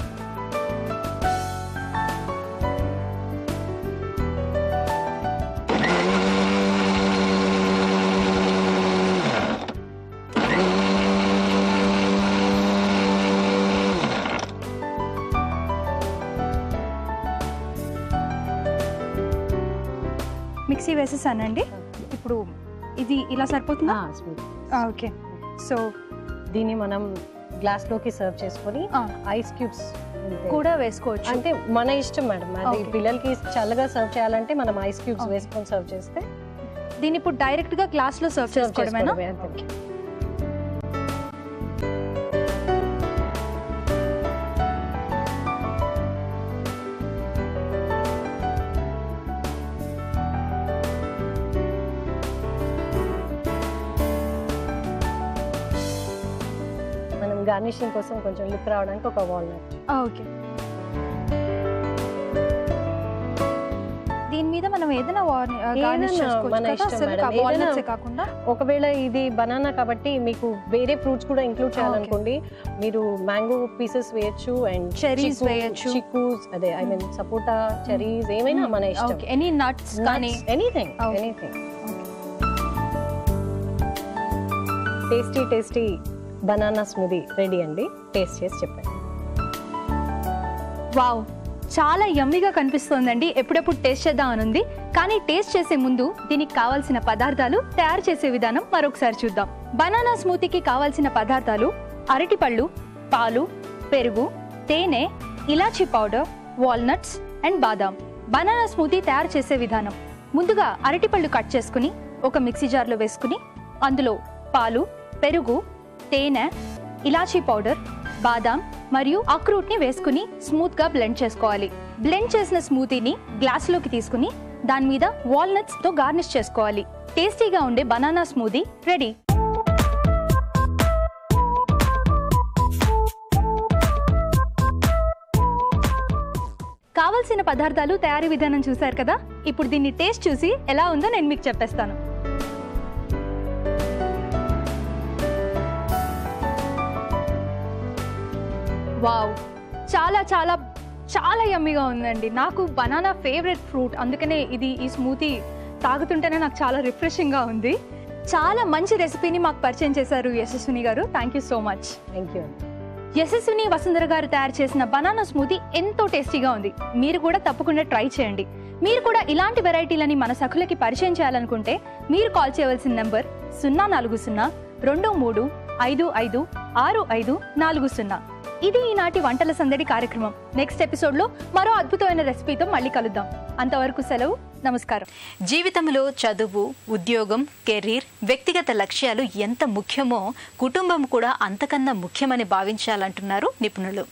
మిక్సీ వేసేసానండి. ఇప్పుడు ఇది ఇలా సరిపోతుందా? ఓకే, సో దీన్ని మనం గ్లాస్ లోకి సర్వ్ చేసుకొని ఐస్ క్యూబ్స్ కూడా వేసుకోవచ్చు. అంటే మన ఇష్టం మేడం. అది పిల్లలకి చల్లగా సర్వ్ చేయాలంటే మనం ఐస్ క్యూబ్స్ వేసుకొని సర్వ్ చేస్తే. దీన్ని ఇప్పుడు డైరెక్ట్ గా గ్లాస్ లో సర్వ్ చేసుకోవడమేనా? గార్నిషింగ్ కోసం కొంచెం లుక్ రావడానికి ఒక వాల్నట్. ఓకే, దీని మీద మనం ఏదైనా గార్నిష్ చేసుకోవచ్చు కాకుండా. ఒకవేళ ఇది బనానా కాబట్టి మీకు వేరే ఫ్రూట్స్ కూడా ఇంక్లూడ్ చేయాలనుకోండి, మీరు మ్యాంగో పీసెస్ వేయొచ్చు అండ్ చెరీస్ వేయొచ్చు, చిక్కూస్, అదే ఐ మీన్ సపోటా, చెరీస్, ఏమైనా మన ఇష్టం. ఎనీ నట్స్ కానీ anything. Tasty banana smoothie ready అండి. టేస్ట్ చేసి చెప్పండి. వావ్, చాలా యమ్మీగా కనిపిస్తోందండి. ఎప్పుడెప్పుడు టేస్ట్ చేద్దాం అని ఉంది. కానీ టేస్ట్ చేసే ముందు దీనికి కావాల్సిన పదార్థాలు, తయారు చేసే విధానం మరొకసారి చూద్దాం. బనానా స్మూతీకి కావాల్సిన పదార్థాలు: అరటిపళ్ళు, పాలు, పెరుగు, తేనె, ఇలాచీ powder, walnuts and badam. Banana smoothie తయారు చేసే విధానం: ముందుగా అరటిపళ్ళు కట్ చేసుకుని ఒక మిక్సీ జార్లో వేసుకుని అందులో పాలు, పెరుగు, తేనె, ఇలాచీ పౌడర్, బాదాం మరియు అక్రూట్ ని వేసుకుని స్మూత్ గా బ్లెండ్ చేసుకోవాలి. బ్లెండ్ చేసిన స్మూతీని గ్లాసులోకి తీసుకుని దాని మీద వాల్నట్స్ తో గార్నిష్ చేసుకోవాలి. టేస్టీగా ఉండే బనానా స్మూదీ రెడీ. కావలసిన పదార్థాలు, తయారీ విధానం చూశారు కదా. ఇప్పుడు దీన్ని టేస్ట్ చూసి ఎలా ఉందో నేను మీకు చెప్పేస్తాను. వావ్, చాలా చాలా చాలా యమ్మీగా ఉందండి. నాకు బనానా ఫేవరెట్ ఫ్రూట్, అందుకనే ఈ స్మూతీ తాగుతుంటేనే నాకు చాలా రిఫ్రెషింగ్గా ఉంది. చాలా మంచి రెసిపీని మాకు పరిచయం చేశారు యశస్విని గారు. Thank you so much. Thank you. Yashaswini Vasundhara గారు తయారు చేసిన బనానా స్మూతీ ఎంతో టేస్టీగా ఉంది. మీరు కూడా తప్పకుండా ట్రై చేయండి. మీరు కూడా ఇలాంటి వెరైటీలని మన సఖులకి పరిచయం చేయాలనుకుంటే మీరు కాల్ చేయవలసిన నెంబర్ 040-23-55-6540. ఇది ఈనాటి వంటల సందడి కార్యక్రమం. నెక్స్ట్ ఎపిసోడ్లో మరో అద్భుతమైన రెసిపీతో మళ్ళీ కలుద్దాం. అంతవరకు సెలవు, నమస్కారం. జీవితంలో చదువు, ఉద్యోగం, కెరీర్, వ్యక్తిగత లక్ష్యాలు ఎంత ముఖ్యమో కుటుంబం కూడా అంతకన్నా ముఖ్యమని భావించాలంటున్నారు నిపుణులు.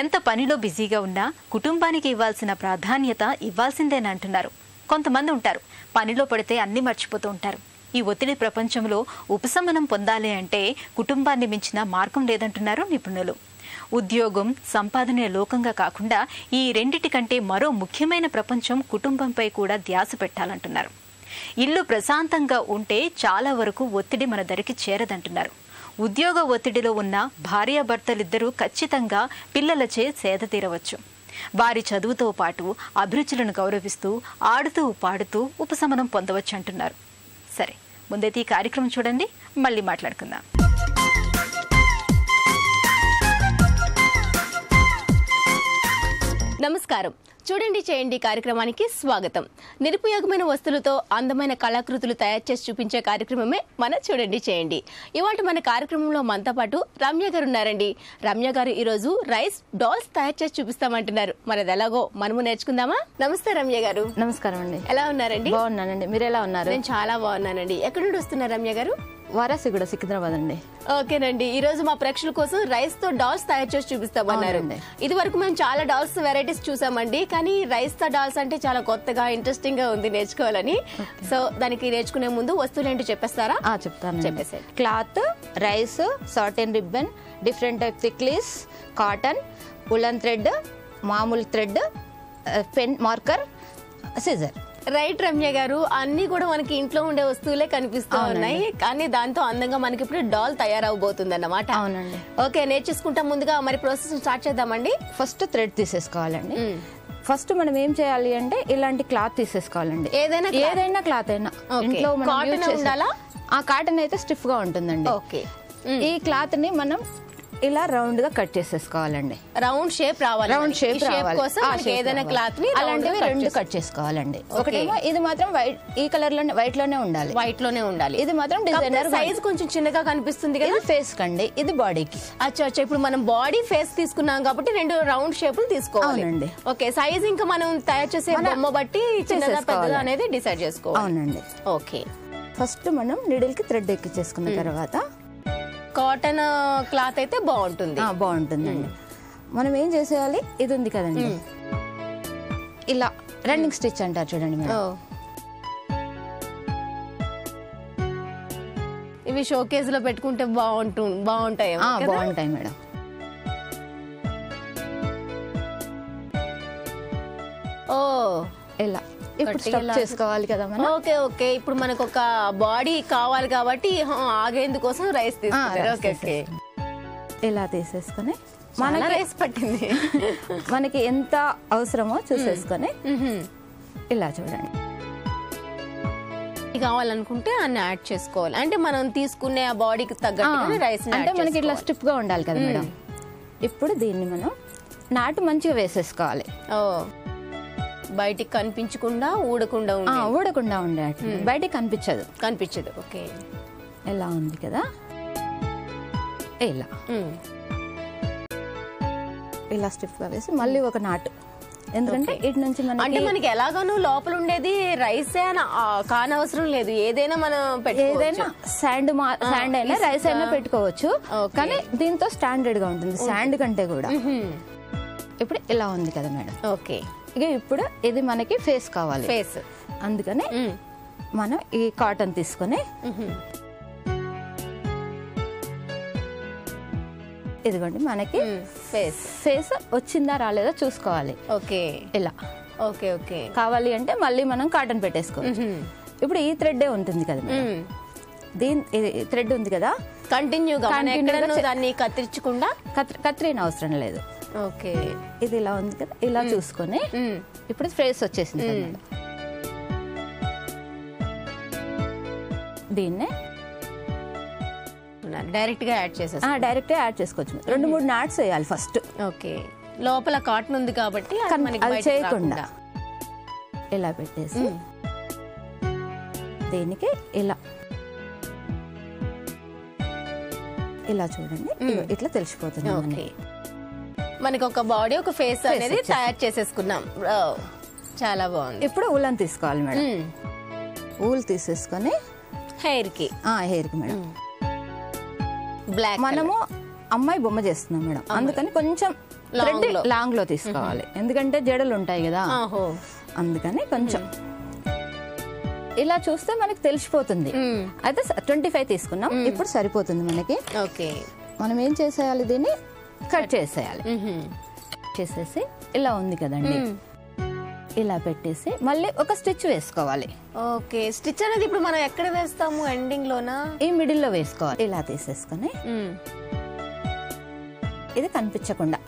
ఎంత పనిలో బిజీగా ఉన్నా కుటుంబానికి ఇవ్వాల్సిన ప్రాధాన్యత ఇవ్వాల్సిందేనంటున్నారు. కొంతమంది ఉంటారు, పనిలో పడితే అన్నీ మర్చిపోతూ ఉంటారు. ఈ ఒత్తిడి ప్రపంచంలో ఉపశమనం పొందాలి అంటే కుటుంబాన్ని మించిన మార్గం లేదంటున్నారు నిపుణులు. ఉద్యోగం, సంపాదనే లోకంగా కాకుండా ఈ రెండిటి కంటే మరో ముఖ్యమైన ప్రపంచం కుటుంబంపై కూడా ధ్యాస పెట్టాలంటున్నారు. ఇల్లు ప్రశాంతంగా ఉంటే చాలా వరకు ఒత్తిడి మన దరికి చేరదంటున్నారు. ఉద్యోగ ఒత్తిడిలో ఉన్న భార్యాభర్తలిద్దరూ ఖచ్చితంగా పిల్లలచే సేద తీరవచ్చు. వారి చదువుతో పాటు అభిరుచులను గౌరవిస్తూ ఆడుతూ పాడుతూ ఉపశమనం పొందవచ్చు అంటున్నారు. సరే, ముందైతే ఈ కార్యక్రమం చూడండి, మళ్ళీ మాట్లాడుకుందాం. నమస్కారం. చూడండి చేయండి కార్యక్రమానికి స్వాగతం. నిరుపయోగమైన వస్తువులతో అందమైన కళాకృతులు తయారు చేసి చూపించే కార్యక్రమమే మన చూడండి చేయండి. ఇవాళ మన కార్యక్రమంలో మనతో పాటు రమ్య గారు ఉన్నారండి. రమ్య గారు ఈరోజు రైస్ డాల్స్ తయారు చేసి చూపిస్తామంటున్నారు. మరి అది ఎలాగో మనము నేర్చుకుందామా? నమస్తే రమ్య గారు. నమస్కారం అండి. ఎలా ఉన్నారండి? బాగున్నానండి. మీరు ఎలా ఉన్నారు? నేను చాలా బాగున్నానండి. ఎక్కడి నుండి వస్తున్నారు రమ్య గారు? వారాసిగూడ, సికింద్రాబాద్ అండి. ఓకేనండి. ఈ రోజు మా ప్రేక్షకుల కోసం రైస్ తో డాల్స్ తయారు చేసి చూపిస్తామన్నారు. ఇది వరకు మేము చాలా డాల్స్ వెరైటీస్ చూసామండి, కానీ రైస్ తో డాల్స్ అంటే చాలా కొత్తగా ఇంట్రెస్టింగ్ గా ఉంది నేర్చుకోవాలని. సో దానికి నేర్చుకునే ముందు వస్తువులు ఏంటో చెప్పేస్తారా? చెప్తాను. చెప్పేసి cloth, rice, certain ribbon, different type థిక్లీస్, కాటన్, ఉలన్ థ్రెడ్, మామూలు thread, pen, marker, scissor. Right Ramya గారు, అన్ని కూడా మనకి ఇంట్లో ఉండే వస్తువులే కనిపిస్తూ ఉన్నాయి, కానీ దాంతో అందంగా మనకి ఇప్పుడు డాల్ తయారవబోతుంది అన్నమాట. అవునండి. ఓకే, నేర్చేసుకుంటాం. ముందుగా మరి ప్రాసెస్ స్టార్ట్ చేద్దామండి. ఫస్ట్ థ్రెడ్ తీసేసుకోవాలండి. ఫస్ట్ మనం ఏం చేయాలి అంటే ఇలాంటి క్లాత్ తీసేసుకోవాలండి. ఏదైనా క్లాత్ అయినా ఇంట్లో ఉండాలా? ఆ కాటన్ అయితే స్టిఫ్ గా ఉంటుందండి. ఓకే, ఈ క్లాత్ ని మనం ఇలా రౌండ్ గా కట్ చేసేసుకోవాలండి. రౌండ్ షేప్ రావాలి. రౌండ్ షేప్ కోసం ఏదైనా క్లాత్ ని అలాంటివి రెండు కట్ చేసుకోవాలండి. ఒకటేమో ఇది మాత్రం వైట్, ఈ కలర్ లోనే వైట్ లోనే ఉండాలి. వైట్ లోనే ఉండాలి. ఇది మాత్రం డిజైనర్ సైజ్ కొంచెం చిన్నగా కనిపిస్తుంది కదా. ఫేస్ కండి, ఇది బాడీకి. అచ్చా, ఇప్పుడు మనం బాడీ ఫేస్ తీసుకున్నాం కాబట్టి రెండు రౌండ్ షేపులు తీసుకోవాలండి. ఓకే, సైజ్ ఇంకా మనం తయారు చేసే బొమ్మ బట్టి చిన్నదా పెద్దదా అనేది డిసైడ్ చేసుకోవాలి. అవునండి. ఓకే, ఫస్ట్ మనం నీడిల్ కి థ్రెడ్ ఎక్కించేసుకున్న తర్వాత కాటన్ క్లాత్ అయితే బాగుంటుందండి. మనం ఏం చేసేయాలి, ఇది ఉంది కదండి, ఇలా రన్నింగ్ స్టిచ్ అంటారు చూడండి మేడం. ఇవి షోకేస్ లో పెట్టుకుంటే బాగుంటాయి మేడం. ఓ, ఇలా ఇప్పుడు స్టఫ్ చేసుకోవాలి కదా మనం. ఓకే ఓకే, ఇప్పుడు మనకు ఒక బాడీ కావాలి కాబట్టి ఆగేందుకోసం రైస్ తీసుకుంటారు. ఓకే ఓకే, ఇలా తీసేసుకొని మనకి రైస్ పట్టింది. మనకి ఎంత అవసరమో చూసేసుకొని ఇలా చూడండి, కావాలనుకుంటే అన్ని యాడ్ చేసుకోవాలి. అంటే మనం తీసుకునే ఆ బాడీకి తగ్గట్టు రైస్ అంటే మనకి ఇట్లా స్టిప్ గా ఉండాలి కదా మేడం. ఇప్పుడు దీన్ని మనం నాటు మంచిగా వేసేసుకోవాలి. బయటికి కనిపించకుండా ఊడకుండా ఉండే బయటికి కనిపించదు. ఓకే, ఎలా ఉంది కదా, ఇలా స్టిఫ్ గా వేసి మళ్ళీ ఒక నాటు. ఎందుకంటే ఇటు నుంచి అంటే మనకి ఎలాగానో లోపల ఉండేది రైస్ కానవసరం లేదు, ఏదైనా మనం ఏదైనా శాండ్ అయినా రైస్ అయినా పెట్టుకోవచ్చు. కానీ దీంతో స్టాండర్డ్ గా ఉంటుంది శాండ్ కంటే కూడా. ఇప్పుడు ఇలా ఉంది కదా మేడం. ఓకే, ఇక ఇప్పుడు ఇది మనకి ఫేస్ కావాలి, ఫేస్. అందుకని మనం ఈ కాటన్ తీసుకొని ఇదిగోండి మనకి ఫేస్ వచ్చిందా రాలేదా చూసుకోవాలి. ఓకే, ఇలా. ఓకే ఓకే, కావాలి అంటే మళ్ళీ మనం కాటన్ పెట్టేసుకోవచ్చు. ఇప్పుడు ఈ థ్రెడ్ ఉంటుంది కదా మేడం, థ్రెడ్ ఉంది కదా, కంటిన్యూగా దాన్ని కత్తిరించకుండా కత్తిరిన అవసరం లేదు. ఓకే, ఇది ఇలా ఉంది కదా, ఇలా చూసుకొని ఇప్పుడు ఫేస్ వచ్చేసింది కదా మేడం. దీన్నే డైరెక్ట్ గా యాడ్ చేసుకోవచ్చు. 2-3 నాట్స్ వేయాలి ఫస్ట్. ఓకే, లోపల కాటన్ ఉంది కాబట్టి అది చేయకుండా ఇలా పెట్టేసి దీనికి ఇలా చూడండి, ఇట్లా తెలిసిపోతుంది. మనకి ఒక బాడీ ఒక ఫేస్ అనేది తయారు చేసేసుకున్నాం. చాలా బాగుంది. ఇప్పుడు ఊలని తీసుకోవాలి మేడం. ఊలు తీసేసుకొని హెయిర్ కి మేడం. బ్లాక్ మనము అమ్మాయి బొమ్మ చేస్తున్నాం మేడం, అందుకని కొంచెం లాంగ్ లో తీసుకోవాలి. ఎందుకంటే జడలు ఉంటాయి కదా, అందుకని కొంచెం ఇలా చూస్తే మనకి తెలిసిపోతుంది. అయితే 25 తీసుకున్నాం, ఇప్పుడు సరిపోతుంది మనకి. ఓకే, మనం ఏం చేసేయాలి, దీన్ని కట్ చేసేయాలి. చేసేసి ఇలా ఉంది కదండి, ఇలా పెట్టేసి మళ్ళీ ఒక స్టిచ్ వేసుకోవాలి. ఓకే, స్టిచ్ అనేది ఇప్పుడు మనం ఎక్కడ వేస్తాము, ఎండింగ్ లోనా? ఈ మిడిల్ లో వేసుకోవాలి. ఇలా తీసేసుకొని ఇది కనిపించకుండా.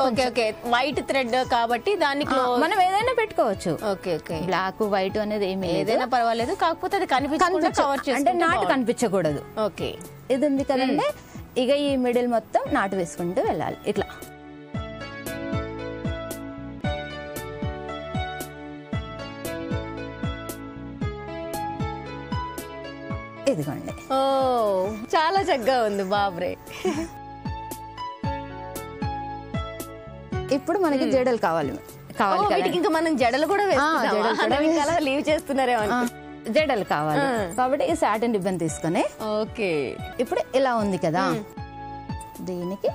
ఓకే ఓకే, వైట్ థ్రెడ్ కాబట్టి దానికి మనం ఏదైనా పెట్టుకోవచ్చు. ఓకే ఓకే, బ్లాక్ వైట్ అనేది ఏదైనా పర్వాలేదు, కాకపోతే అది కనిపించకుండా కవర్ చేసి అంటే నాటు కనిపించకూడదు. ఓకే, ఇది ఉంది కదండి, ఇక ఈ మిడిల్ మొత్తం నాటు వేసుకుంటూ వెళ్ళాలి ఇట్లా. ఇదిగోండి. ఓ, చాలా చక్కగా ఉంది బాబ్రే. ఇప్పుడు మనకి జడలు కావాలి. ఇంకా మనం జడలు కూడా లీవ్ చేస్తున్నారేమో. జడలు కావాలి కాబట్టి ఈ సాటిన్ రిబ్బన్ తీసుకొని. ఓకే, ఇప్పుడు ఇలా ఉంది కదా, దీనికి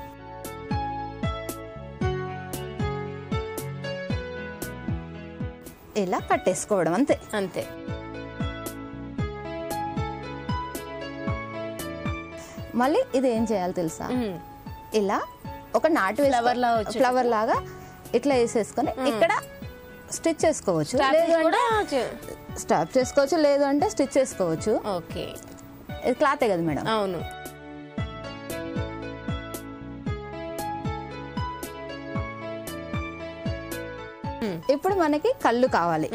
ఇలా కట్టేసుకోవడం అంతే. అంతే. మళ్ళీ ఇది ఏం చేయాలి తెలుసా, ఇలా ఒక నాటు ఫ్లవర్ లాగా ఇట్లా వేసేసుకొని ఇక్కడ స్టిచ్ చేసుకోవచ్చు, స్టాప్ చేసుకోవచ్చు, లేదు అంటే స్టిచ్ చేసుకోవచ్చు. ఓకే, ఇది క్లాతే కదా మేడం. అవును. ఇప్పుడు మనకి కళ్ళు కావాలి.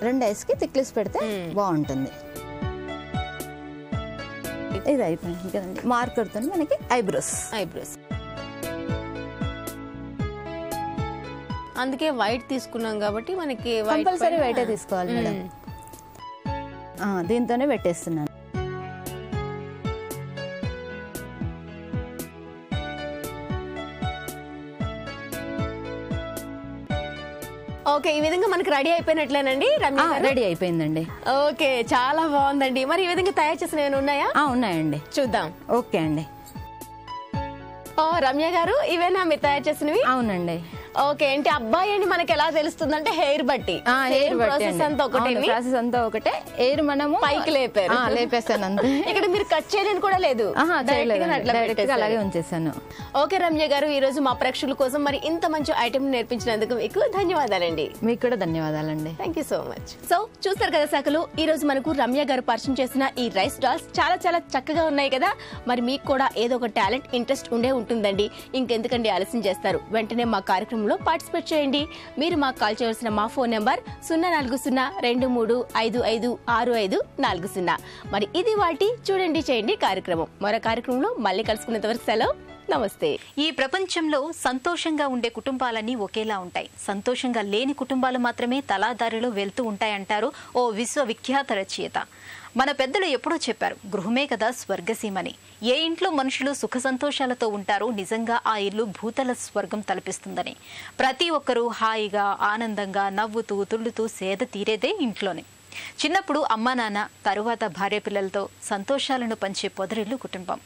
2 ఐస్ కి థిక్నెస్ పెడితే బాగుంటుంది. ఇది అయిపోయింది కదండి. మార్కర్ తో మనకి ఐబ్రోస్. అందుకే వైట్ తీసుకున్నాం కాబట్టి మనకి కంపల్సరీ వైటే తీసుకోవాలి మేడం. దీంతోనే పెట్టేస్తున్నాను. ఓకే, ఈ విధంగా మనకి రెడీ అయిపోయినట్లేనండి. రెడీ అయిపోయిందండి. ఓకే, చాలా బాగుందండి. మరి ఈ విధంగా తయారు చేసిన ఏమైనా ఉన్నాయా? ఉన్నాయండి, చూద్దాం. ఓకే అండి. రమ్య గారు, ఇవేనా మీరు తయారు చేసినవి? అవునండి. ఓకే, ఏంటి అబ్బాయి అని మనకి ఎలా తెలుస్తుంది అంటే హెయిర్ బట్టి. ప్రాసెస్ అంతా ఒకటే. ఎయిర్ మనము పైకి లేపేసాను అంతే. ఇక్కడ మీరు కట్ చేయలేని కూడా లేదు, అలాగే ఉంచేసాను. ఓకే రమ్య గారు, ఈ రోజు మా ప్రేక్షకుల కోసం మరి ఇంత మంచి ఐటమ్ నేర్పించినందుకు మీకు ధన్యవాదాలండి. మీకు కూడా ధన్యవాదాలండి. Thank you so much. So చూస్తారు కదా శాఖలు, ఈ రోజు మనకు రమ్య గారు పరిచయం చేసిన ఈ రైస్ డాల్స్ చాలా చాలా చక్కగా ఉన్నాయి కదా. మరి మీకు కూడా ఏదో ఒక టాలెంట్, ఇంట్రెస్ట్ ఉండే ఉంటుందండి. ఇంకెందుకండి ఆలస్యం చేస్తారు, వెంటనే మా కార్యక్రమం కార్యక్రమంలో పార్టిసిపేట్ చేయండి. మీరు మాకు కాల్ చేయవలసిన మా ఫోన్ నెంబర్ 04023556540. మరి ఇది వాటి చూడండి చేయండి కార్యక్రమం. మరో కార్యక్రమంలో మళ్ళీ కలుసుకునేంత వరకు సెలవు. నమస్తే. ఈ ప్రపంచంలో సంతోషంగా ఉండే కుటుంబాలన్నీ ఒకేలా ఉంటాయి. సంతోషంగా లేని కుటుంబాలు మాత్రమే తలాదారిలో వెళ్తూ ఉంటాయంటారు ఓ విశ్వవిఖ్యాత రచయిత. మన పెద్దలు ఎప్పుడో చెప్పారు, గృహమే కదా స్వర్గసీమని. ఏ ఇంట్లో మనుషులు సుఖ సంతోషాలతో ఉంటారో నిజంగా ఆ ఇల్లు భూతల స్వర్గం తలపిస్తుందని. ప్రతి ఒక్కరూ హాయిగా ఆనందంగా నవ్వుతూ తుళ్ళుతూ సేద తీరేదే ఇంట్లోనే. చిన్నప్పుడు అమ్మా నాన్న, తరువాత భార్య పిల్లలతో సంతోషాలను పంచే పొదరిల్లు కుటుంబం.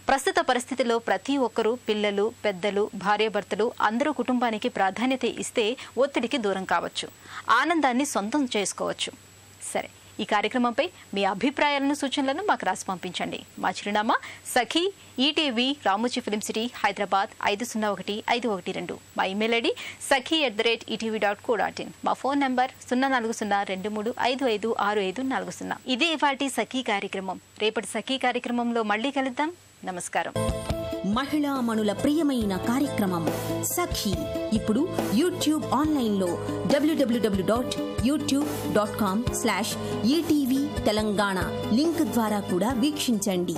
ప్రస్తుత పరిస్థితిలో ప్రతి ఒక్కరూ, పిల్లలు, పెద్దలు, భార్యాభర్తలు అందరూ కుటుంబానికి ప్రాధాన్యత ఇస్తే ఒత్తిడికి దూరం కావచ్చు, ఆనందాన్ని సొంతం చేసుకోవచ్చు. సరే, ఈ కార్యక్రమంపై మీ అభిప్రాయాలను, సూచనలను మాకు రాసి పంపించండి. మా చిరునామా Sakhi, ETV, Ramoji film city, Hyderabad 501512. మా ఇమెయిల్ ఐడి sakhi@etv.co.in. మా ఫోన్ నంబర్ 04023556540. ఇదే ఇవాల్టి సఖీ కార్యక్రమం. రేపటి సఖీ కార్యక్రమంలో మళ్ళీ కలుద్దాం. నమస్కారం. మహిళా మణుల ప్రియమైన కార్యక్రమం సఖీ ఇప్పుడు యూట్యూబ్ ఆన్లైన్లో www.youtube.com/etv తెలంగాణ లింక్ ద్వారా కూడా వీక్షించండి.